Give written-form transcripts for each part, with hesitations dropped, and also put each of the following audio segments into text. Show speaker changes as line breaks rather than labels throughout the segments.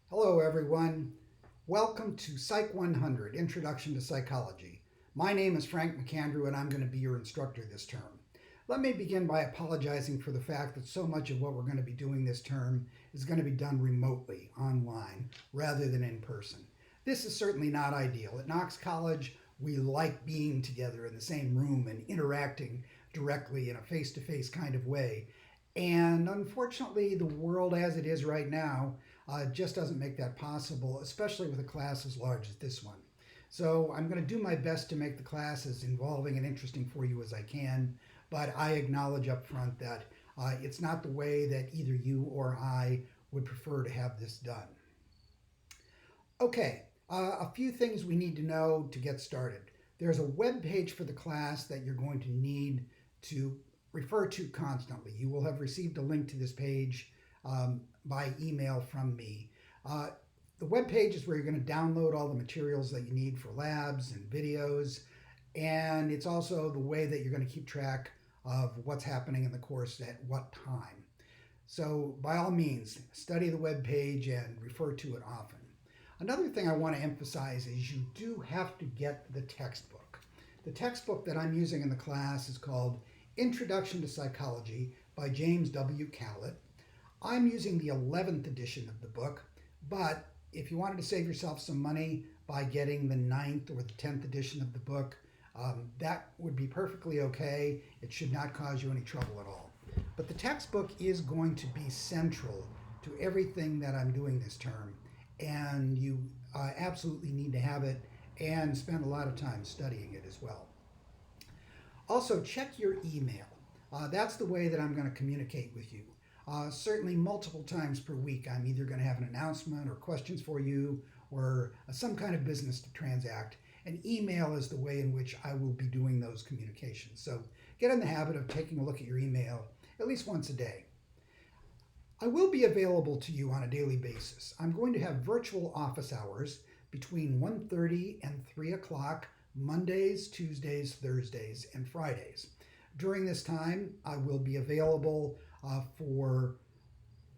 Hello, everyone. Welcome to Psych 100 Introduction to Psychology. My name is Frank McAndrew, and I'm going to be your instructor this term. Let me begin by apologizing for the fact that so much of what we're going to be doing this term is going to be done remotely, online, rather than in person. This is certainly not ideal. At Knox College, we like being together in the same room and interacting directly in a face to face kind of way. And unfortunately, the world as it is right now just doesn't make that possible, especially with a class as large as this one. So I'm going to do my best to make the class as involving and interesting for you as I can, but I acknowledge up front that it's not the way that either you or I would prefer to have this done. Okay, a few things we need to know to get started. There's a web page for the class that you're going to need to refer to constantly. You will have received a link to this page by email from me. The web page is where you're going to download all the materials that you need for labs and videos, and it's also the way that you're going to keep track of what's happening in the course at what time. So by all means, study the web page and refer to it often. Another thing I want to emphasize is you do have to get the textbook. The textbook that I'm using in the class is called Introduction to Psychology by James W. Catlett. I'm using the 11th edition of the book, but if you wanted to save yourself some money by getting the 9th or the 10th edition of the book, that would be perfectly okay. It should not cause you any trouble at all. But the textbook is going to be central to everything that I'm doing this term, and you absolutely need to have it and spend a lot of time studying it as well. Also, check your email. That's the way that I'm going to communicate with you. Certainly multiple times per week, I'm either going to have an announcement or questions for you or some kind of business to transact. And email is the way in which I will be doing those communications. So get in the habit of taking a look at your email at least once a day. I will be available to you on a daily basis. I'm going to have virtual office hours between 1:30 and 3 o'clock Mondays, Tuesdays, Thursdays, and Fridays. During this time, I will be available for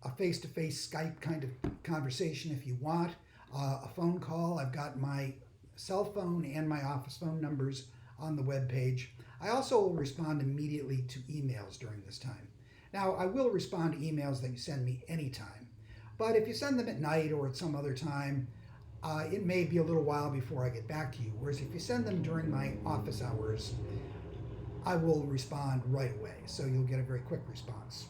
a face-to-face Skype kind of conversation if you want, a phone call. I've got my cell phone and my office phone numbers on the web page. I also will respond immediately to emails during this time. Now, I will respond to emails that you send me anytime, but if you send them at night or at some other time, it may be a little while before I get back to you. Whereas if you send them during my office hours, I will respond right away, so you'll get a very quick response.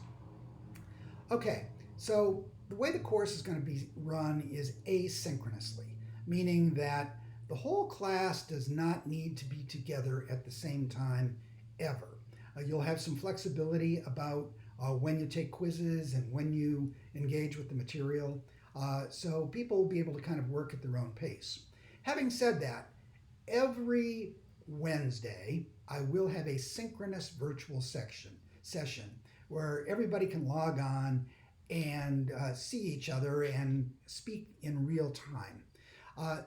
Okay, so the way the course is going to be run is asynchronously, meaning that the whole class does not need to be together at the same time ever. You'll have some flexibility about when you take quizzes and when you engage with the material, so people will be able to kind of work at their own pace. Having said that, every Wednesday I will have a synchronous virtual session where everybody can log on and see each other and speak in real time.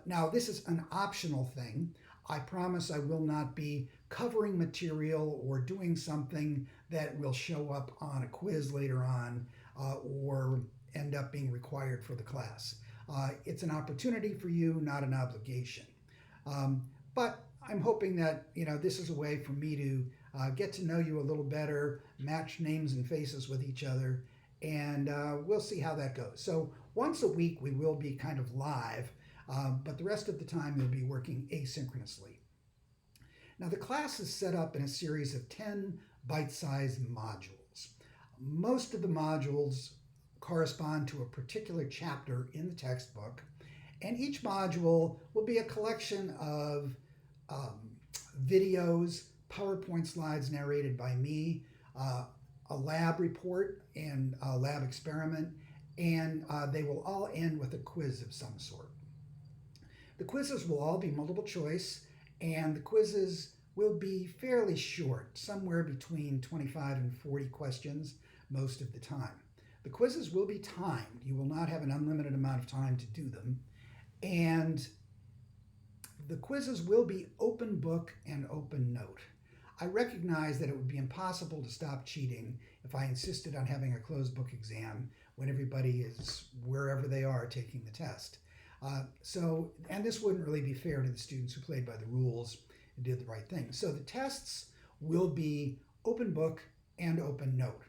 Now, this is an optional thing. I promise I will not be covering material or doing something that will show up on a quiz later on or end up being required for the class. It's an opportunity for you, not an obligation. But I'm hoping that this is a way for me to get to know you a little better, match names and faces with each other, and we'll see how that goes. So once a week we will be kind of live, but the rest of the time we'll be working asynchronously. Now the class is set up in a series of 10 bite-sized modules. Most of the modules correspond to a particular chapter in the textbook, and each module will be a collection of videos, PowerPoint slides narrated by me, a lab report and a lab experiment, and they will all end with a quiz of some sort. The quizzes will all be multiple choice, and the quizzes will be fairly short, somewhere between 25 and 40 questions most of the time. The quizzes will be timed. You will not have an unlimited amount of time to do them, and the quizzes will be open book and open note. I recognize that it would be impossible to stop cheating if I insisted on having a closed book exam when everybody is wherever they are taking the test. And this wouldn't really be fair to the students who played by the rules and did the right thing. So the tests will be open book and open note.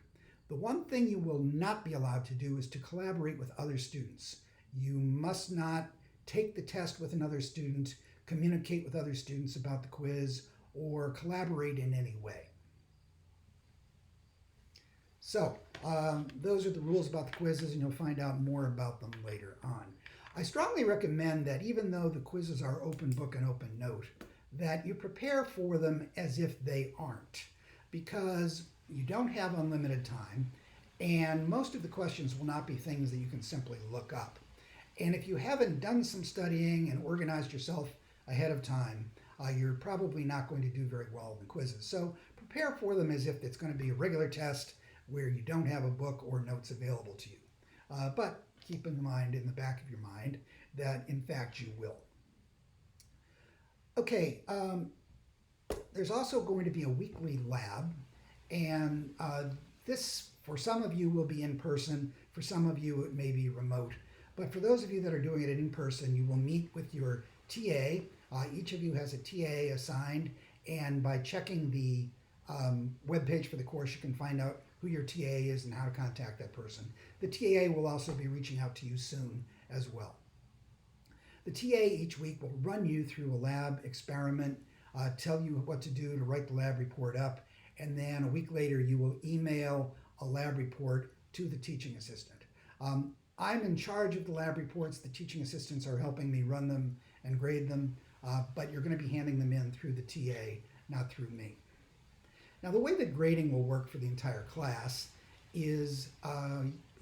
The one thing you will not be allowed to do is to collaborate with other students. You must not take the test with another student, communicate with other students about the quiz, or collaborate in any way. So those are the rules about the quizzes, and you'll find out more about them later on. I strongly recommend that even though the quizzes are open book and open note, that you prepare for them as if they aren't, because you don't have unlimited time, and most of the questions will not be things that you can simply look up. And if you haven't done some studying and organized yourself ahead of time, you're probably not going to do very well in the quizzes. So prepare for them as if it's going to be a regular test where you don't have a book or notes available to you. But keep in mind, in the back of your mind, that in fact you will. Okay, there's also going to be a weekly lab, and this, for some of you, will be in person. For some of you, it may be remote. But for those of you that are doing it in person, you will meet with your TA. Each of you has a TA assigned, and by checking the webpage for the course, you can find out who your TA is and how to contact that person. The TA will also be reaching out to you soon as well. The TA each week will run you through a lab experiment, tell you what to do to write the lab report up, and then a week later you will email a lab report to the teaching assistant. I'm in charge of the lab reports. The teaching assistants are helping me run them and grade them, but you're going to be handing them in through the TA, not through me. Now, the way that grading will work for the entire class is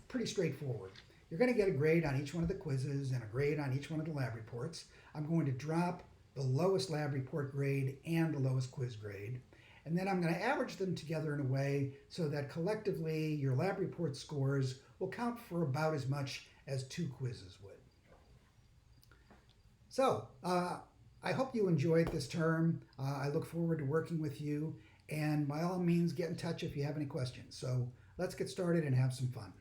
pretty straightforward. You're going to get a grade on each one of the quizzes and a grade on each one of the lab reports. I'm going to drop the lowest lab report grade and the lowest quiz grade. And then I'm going to average them together in a way so that collectively your lab report scores will count for about as much as 2 quizzes would. So I hope you enjoyed this term. I look forward to working with you. And by all means, get in touch if you have any questions. So let's get started and have some fun.